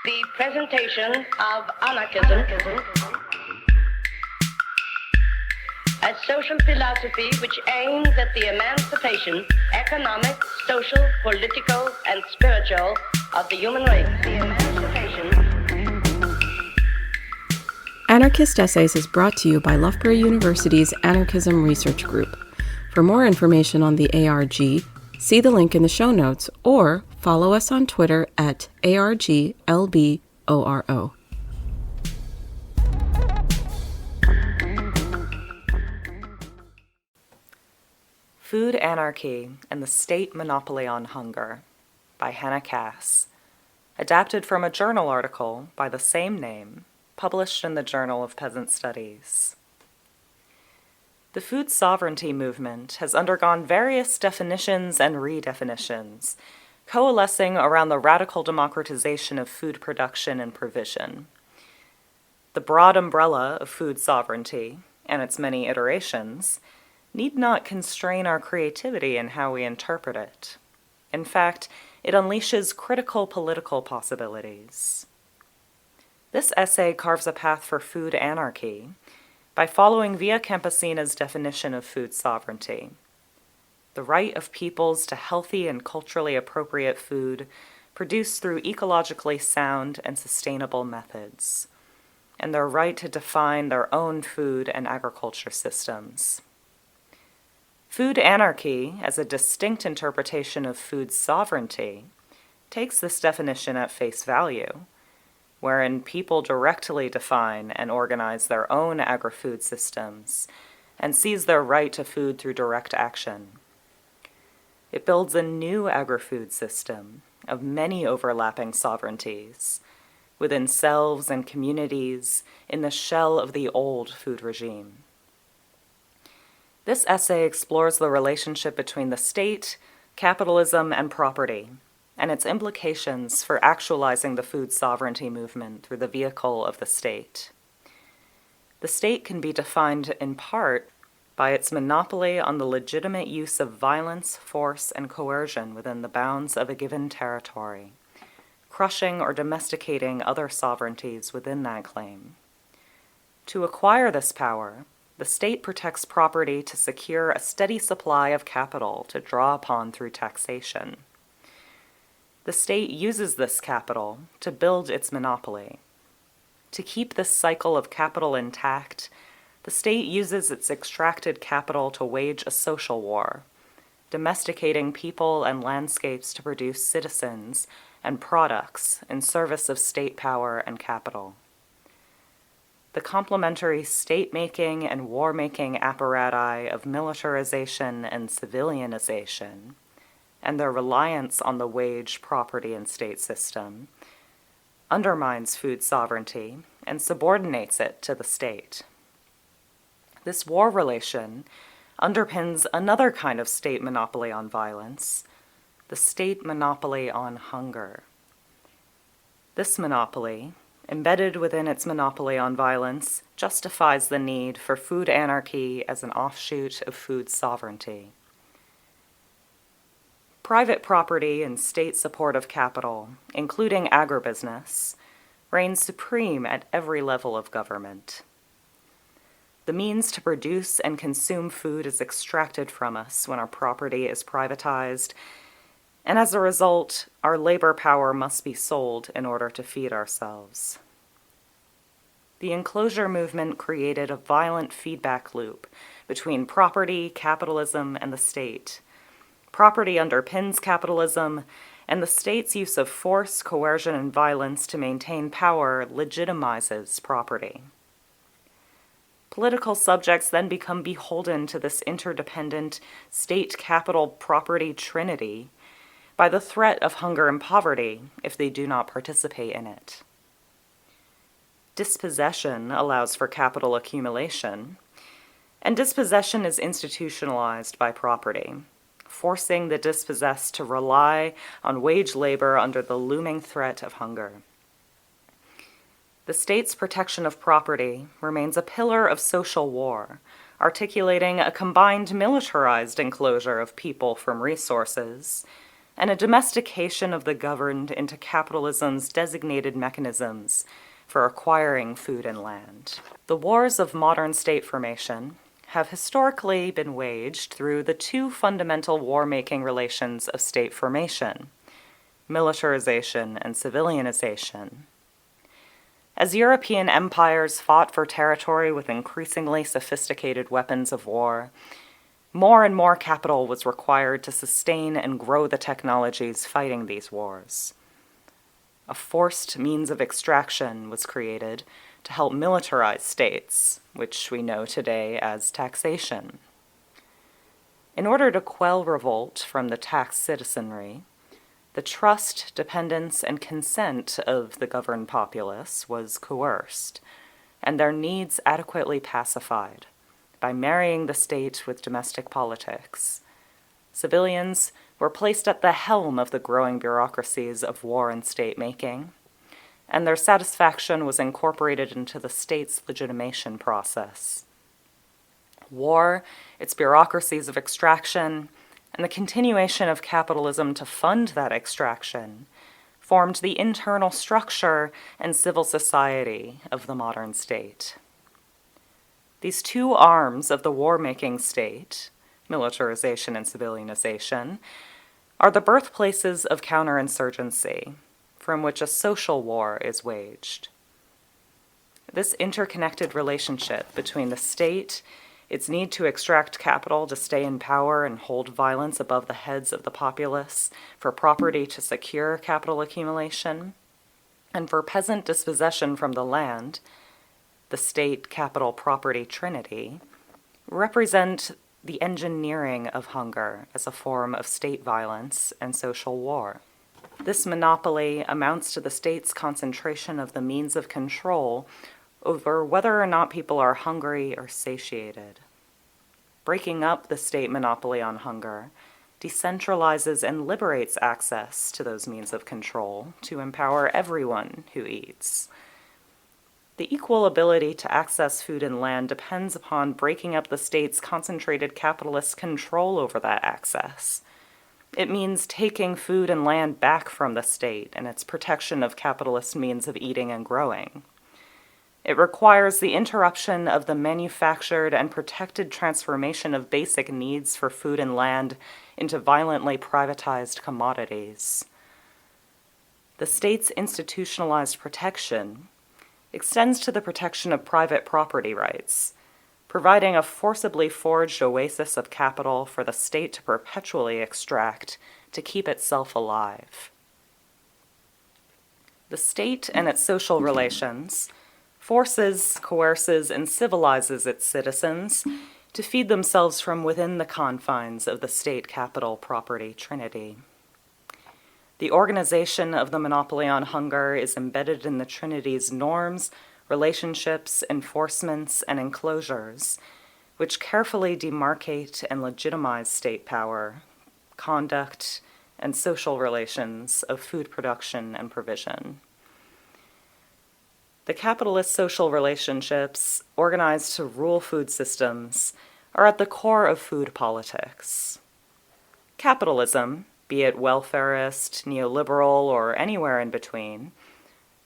The presentation of anarchism as social philosophy which aims at the emancipation, economic, social, political, and spiritual of the human race. The emancipation. Anarchist Essays is brought to you by Loughborough University's Anarchism Research Group. For more information on the ARG, see the link in the show notes or follow us on Twitter at ARGLBORO. Food Anarchy and the State Monopoly on Hunger by Hannah Kass, adapted from a journal article by the same name, published in the Journal of Peasant Studies. The food sovereignty movement has undergone various definitions and redefinitions, coalescing around the radical democratization of food production and provision. The broad umbrella of food sovereignty, and its many iterations, need not constrain our creativity in how we interpret it. In fact, it unleashes critical political possibilities. This essay carves a path for food anarchy by following Via Campesina's definition of food sovereignty: the right of peoples to healthy and culturally appropriate food produced through ecologically sound and sustainable methods, and their right to define their own food and agriculture systems. Food anarchy, as a distinct interpretation of food sovereignty, takes this definition at face value, wherein people directly define and organize their own agri-food systems and seize their right to food through direct action. It builds a new agri-food system of many overlapping sovereignties within selves and communities in the shell of the old food regime. This essay explores the relationship between the state, capitalism, and property, and its implications for actualizing the food sovereignty movement through the vehicle of the state. The state can be defined in part by its monopoly on the legitimate use of violence, force, and coercion within the bounds of a given territory, crushing or domesticating other sovereignties within that claim. To acquire this power, the state protects property to secure a steady supply of capital to draw upon through taxation. The state uses this capital to build its monopoly. To keep this cycle of capital intact, the state uses its extracted capital to wage a social war, domesticating people and landscapes to produce citizens and products in service of state power and capital. The complementary state-making and war-making apparati of militarization and civilianization, and their reliance on the wage, property, and state system, undermines food sovereignty and subordinates it to the state. This war relation underpins another kind of state monopoly on violence, the state monopoly on hunger. This monopoly, embedded within its monopoly on violence, justifies the need for food anarchy as an offshoot of food sovereignty. Private property and state support of capital, including agribusiness, reigns supreme at every level of government. The means to produce and consume food is extracted from us when our property is privatized, and as a result, our labor power must be sold in order to feed ourselves. The enclosure movement created a violent feedback loop between property, capitalism, and the state. Property underpins capitalism, and the state's use of force, coercion, and violence to maintain power legitimizes property. Political subjects then become beholden to this interdependent state-capital-property trinity by the threat of hunger and poverty if they do not participate in it. Dispossession allows for capital accumulation, and dispossession is institutionalized by property, forcing the dispossessed to rely on wage labor under the looming threat of hunger. The state's protection of property remains a pillar of social war, articulating a combined militarized enclosure of people from resources and a domestication of the governed into capitalism's designated mechanisms for acquiring food and land. The wars of modern state formation have historically been waged through the two fundamental war-making relations of state formation: militarization and civilianization. As European empires fought for territory with increasingly sophisticated weapons of war, more and more capital was required to sustain and grow the technologies fighting these wars. A forced means of extraction was created to help militarize states, which we know today as taxation. In order to quell revolt from the taxed citizenry, the trust, dependence, and consent of the governed populace was coerced, and their needs adequately pacified by marrying the state with domestic politics. Civilians were placed at the helm of the growing bureaucracies of war and state-making, and their satisfaction was incorporated into the state's legitimation process. War, its bureaucracies of extraction, and the continuation of capitalism to fund that extraction formed the internal structure and civil society of the modern state. These two arms of the war-making state, militarization and civilianization, are the birthplaces of counterinsurgency, from which a social war is waged. This interconnected relationship between the state, its need to extract capital to stay in power and hold violence above the heads of the populace for property to secure capital accumulation, and for peasant dispossession from the land, the state-capital-property trinity, represent the engineering of hunger as a form of state violence and social war. This monopoly amounts to the state's concentration of the means of control over whether or not people are hungry or satiated. Breaking up the state monopoly on hunger decentralizes and liberates access to those means of control to empower everyone who eats. The equal ability to access food and land depends upon breaking up the state's concentrated capitalist control over that access. It means taking food and land back from the state and its protection of capitalist means of eating and growing. It requires the interruption of the manufactured and protected transformation of basic needs for food and land into violently privatized commodities. The state's institutionalized protection extends to the protection of private property rights, providing a forcibly forged oasis of capital for the state to perpetually extract to keep itself alive. The state and its social relations forces, coerces, and civilizes its citizens to feed themselves from within the confines of the state-capital property trinity. The organization of the monopoly on hunger is embedded in the trinity's norms, relationships, enforcements, and enclosures, which carefully demarcate and legitimize state power, conduct, and social relations of food production and provision. The capitalist social relationships, organized to rule food systems, are at the core of food politics. Capitalism, be it welfarist, neoliberal, or anywhere in between,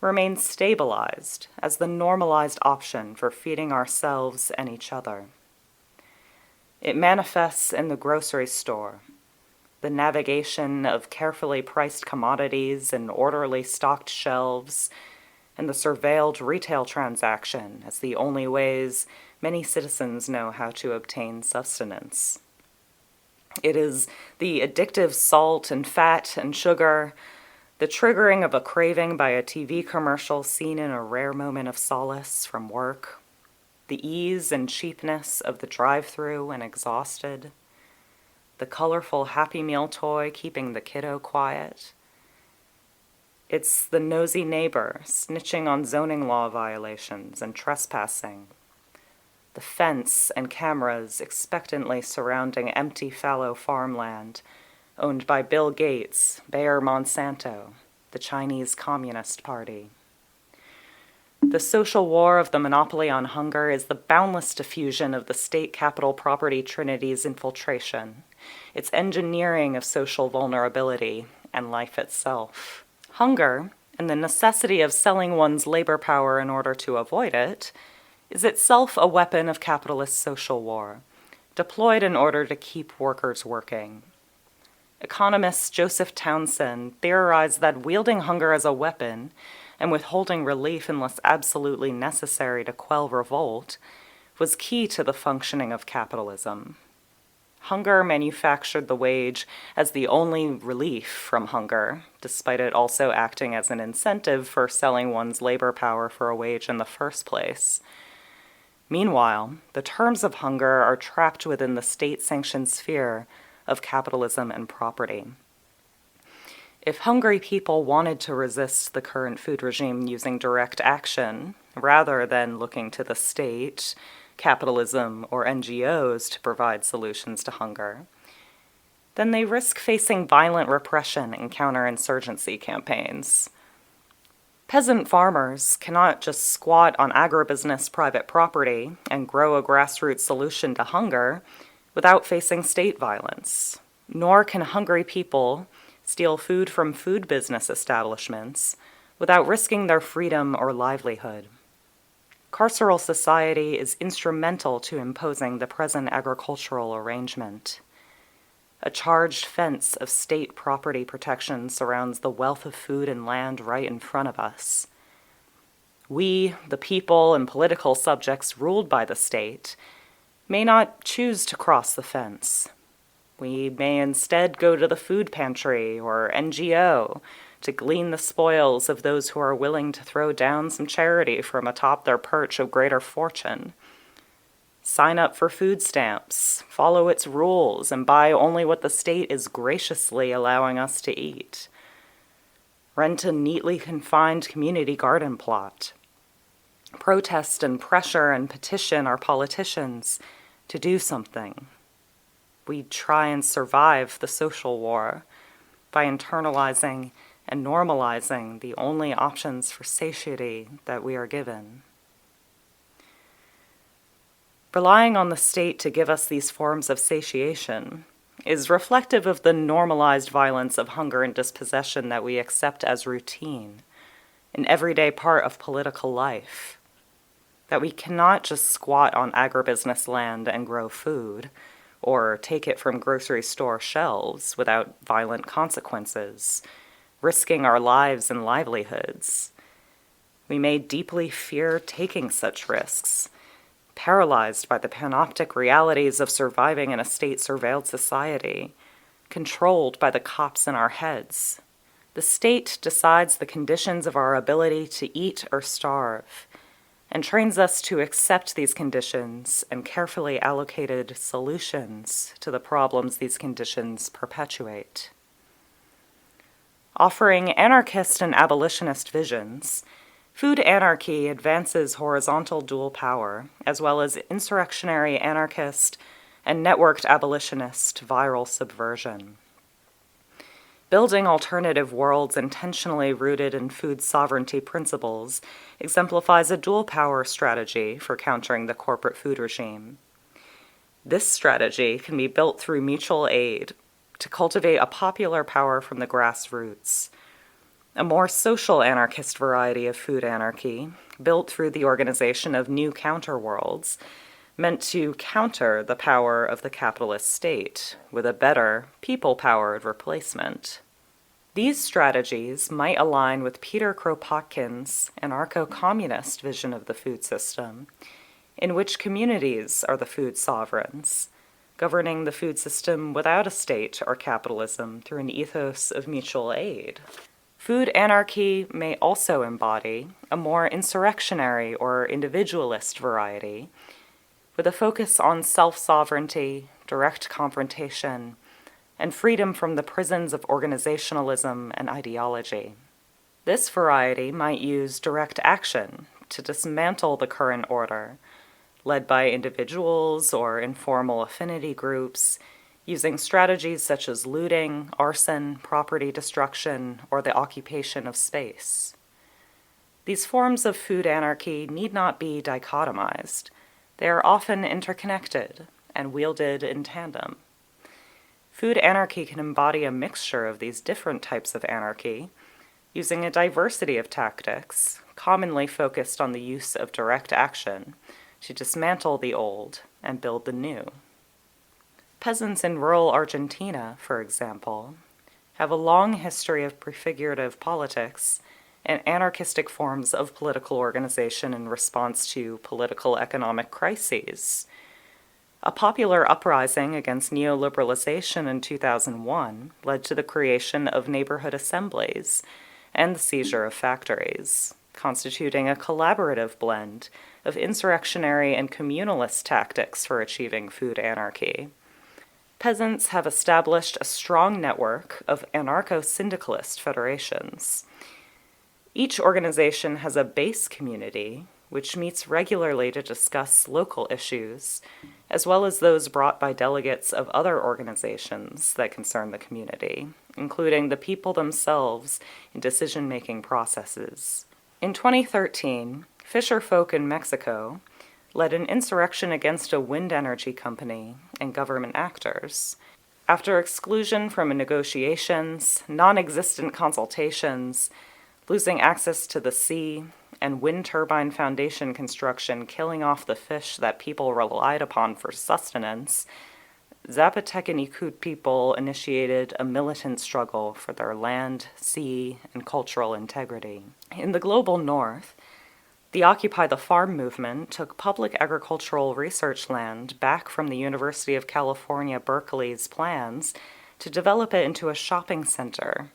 remains stabilized as the normalized option for feeding ourselves and each other. It manifests in the grocery store, the navigation of carefully priced commodities and orderly stocked shelves, and the surveilled retail transaction as the only ways many citizens know how to obtain sustenance. It is the addictive salt and fat and sugar, the triggering of a craving by a TV commercial seen in a rare moment of solace from work, the ease and cheapness of the drive-thru when exhausted, the colorful Happy Meal toy keeping the kiddo quiet. It's the nosy neighbor snitching on zoning law violations and trespassing, the fence and cameras expectantly surrounding empty fallow farmland owned by Bill Gates, Bayer Monsanto, the Chinese Communist Party. The social war of the monopoly on hunger is the boundless diffusion of the state-capital property trinity's infiltration its engineering of social vulnerability and life itself. Hunger, and the necessity of selling one's labor power in order to avoid it, is itself a weapon of capitalist social war, deployed in order to keep workers working. Economist Joseph Townsend theorized that wielding hunger as a weapon and withholding relief unless absolutely necessary to quell revolt was key to the functioning of capitalism. Hunger manufactured the wage as the only relief from hunger, despite it also acting as an incentive for selling one's labor power for a wage in the first place. Meanwhile, the terms of hunger are trapped within the state-sanctioned sphere of capitalism and property. If hungry people wanted to resist the current food regime using direct action, rather than looking to the state, capitalism, or NGOs to provide solutions to hunger, then they risk facing violent repression and counterinsurgency campaigns. Peasant farmers cannot just squat on agribusiness private property and grow a grassroots solution to hunger without facing state violence, nor can hungry people steal food from food business establishments without risking their freedom or livelihood. Carceral society is instrumental to imposing the present agricultural arrangement. A charged fence of state property protection surrounds the wealth of food and land right in front of us. We, the people and political subjects ruled by the state, may not choose to cross the fence. We may instead go to the food pantry or NGO to glean the spoils of those who are willing to throw down some charity from atop their perch of greater fortune. Sign up for food stamps, follow its rules, and buy only what the state is graciously allowing us to eat. Rent a neatly confined community garden plot. Protest and pressure and petition our politicians to do something. We try and survive the social war by internalizing and normalizing the only options for satiety that we are given. Relying on the state to give us these forms of satiation is reflective of the normalized violence of hunger and dispossession that we accept as routine, an everyday part of political life. That we cannot just squat on agribusiness land and grow food, or take it from grocery store shelves without violent consequences, risking our lives and livelihoods. We may deeply fear taking such risks, paralyzed by the panoptic realities of surviving in a state-surveilled society, controlled by the cops in our heads. The state decides the conditions of our ability to eat or starve, and trains us to accept these conditions and carefully allocated solutions to the problems these conditions perpetuate. Offering anarchist and abolitionist visions, Food Anarchy advances horizontal dual power, as well as insurrectionary anarchist and networked abolitionist viral subversion. Building alternative worlds intentionally rooted in food sovereignty principles exemplifies a dual power strategy for countering the corporate food regime. This strategy can be built through mutual aid to cultivate a popular power from the grassroots, a more social anarchist variety of food anarchy, built through the organization of new counterworlds, meant to counter the power of the capitalist state with a better, people-powered replacement. These strategies might align with Peter Kropotkin's anarcho-communist vision of the food system, in which communities are the food sovereigns, governing the food system without a state or capitalism through an ethos of mutual aid. Food anarchy may also embody a more insurrectionary or individualist variety, with a focus on self-sovereignty, direct confrontation, and freedom from the prisons of organizationalism and ideology. This variety might use direct action to dismantle the current order, led by individuals or informal affinity groups, using strategies such as looting, arson, property destruction, or the occupation of space. These forms of food anarchy need not be dichotomized. They are often interconnected and wielded in tandem. Food anarchy can embody a mixture of these different types of anarchy, using a diversity of tactics, commonly focused on the use of direct action to dismantle the old and build the new. Peasants in rural Argentina, for example, have a long history of prefigurative politics and anarchistic forms of political organization in response to political economic crises. A popular uprising against neoliberalization in 2001 led to the creation of neighborhood assemblies and the seizure of factories, constituting a collaborative blend of insurrectionary and communalist tactics for achieving food anarchy. Peasants have established a strong network of anarcho-syndicalist federations. Each organization has a base community, which meets regularly to discuss local issues, as well as those brought by delegates of other organizations that concern the community, including the people themselves in decision-making processes. In 2013, fisher folk in Mexico led an insurrection against a wind energy company and government actors. After exclusion from negotiations, non-existent consultations, losing access to the sea, and wind turbine foundation construction killing off the fish that people relied upon for sustenance, Zapotecan people initiated a militant struggle for their land, sea, and cultural integrity. In the global north, the Occupy the Farm movement took public agricultural research land back from the University of California, Berkeley's plans to develop it into a shopping center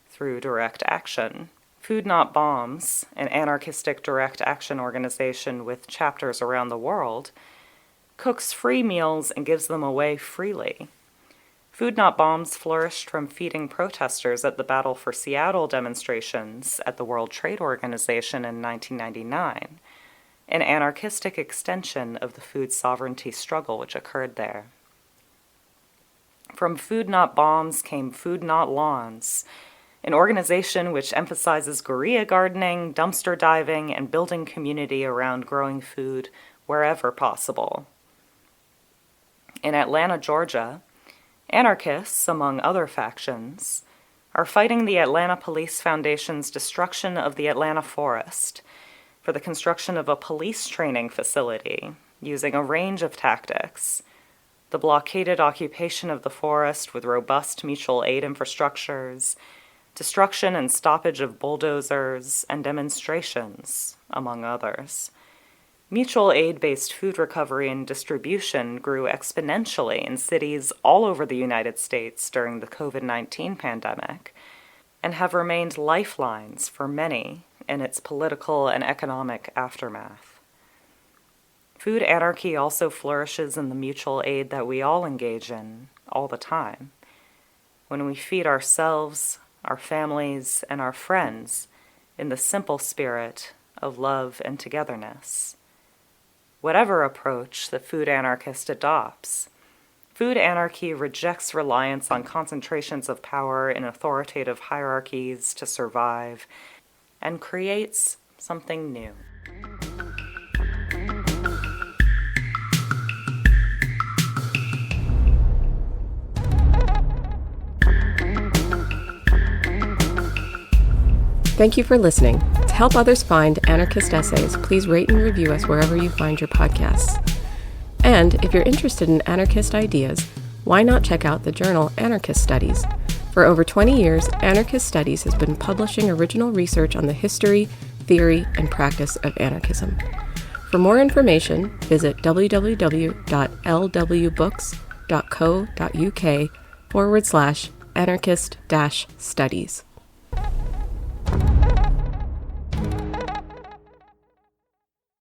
through direct action. Food Not Bombs, an anarchistic direct action organization with chapters around the world, cooks free meals and gives them away freely. Food Not Bombs flourished from feeding protesters at the Battle for Seattle demonstrations at the World Trade Organization in 1999, an anarchistic extension of the food sovereignty struggle which occurred there. From Food Not Bombs came Food Not Lawns, an organization which emphasizes guerrilla gardening, dumpster diving, and building community around growing food wherever possible. In Atlanta, Georgia, anarchists, among other factions, are fighting the Atlanta Police Foundation's destruction of the Atlanta forest for the construction of a police training facility using a range of tactics: the blockaded occupation of the forest with robust mutual aid infrastructures, destruction and stoppage of bulldozers, and demonstrations, among others. Mutual aid-based food recovery and distribution grew exponentially in cities all over the United States during the COVID-19 pandemic, and have remained lifelines for many in its political and economic aftermath. Food anarchy also flourishes in the mutual aid that we all engage in all the time. When we feed ourselves, our families, and our friends in the simple spirit of love and togetherness. Whatever approach the food anarchist adopts, food anarchy rejects reliance on concentrations of power in authoritative hierarchies to survive, and creates something new. Thank you for listening. To help others find anarchist essays, please rate and review us wherever you find your podcasts. And if you're interested in anarchist ideas, why not check out the journal Anarchist Studies? For over 20 years, Anarchist Studies has been publishing original research on the history, theory, and practice of anarchism. For more information, visit www.lwbooks.co.uk/anarchist-studies.